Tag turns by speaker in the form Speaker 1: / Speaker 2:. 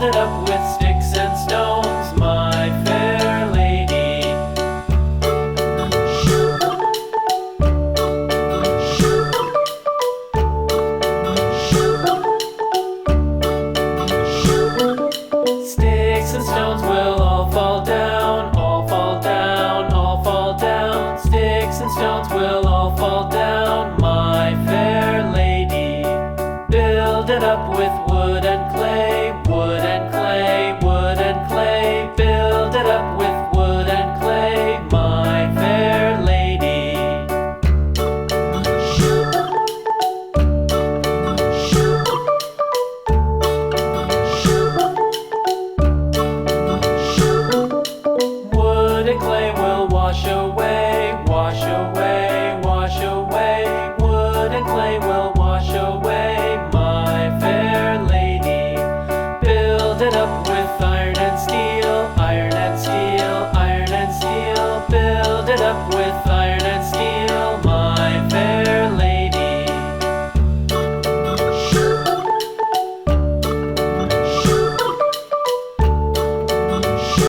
Speaker 1: Build it up with sticks and stones, my fair lady. Sticks and stones will all fall down, all fall down, all fall down. Sticks and stones will all fall down, my fair lady. Build it up with wood and clay, wood and clay, wood and clay. Build it up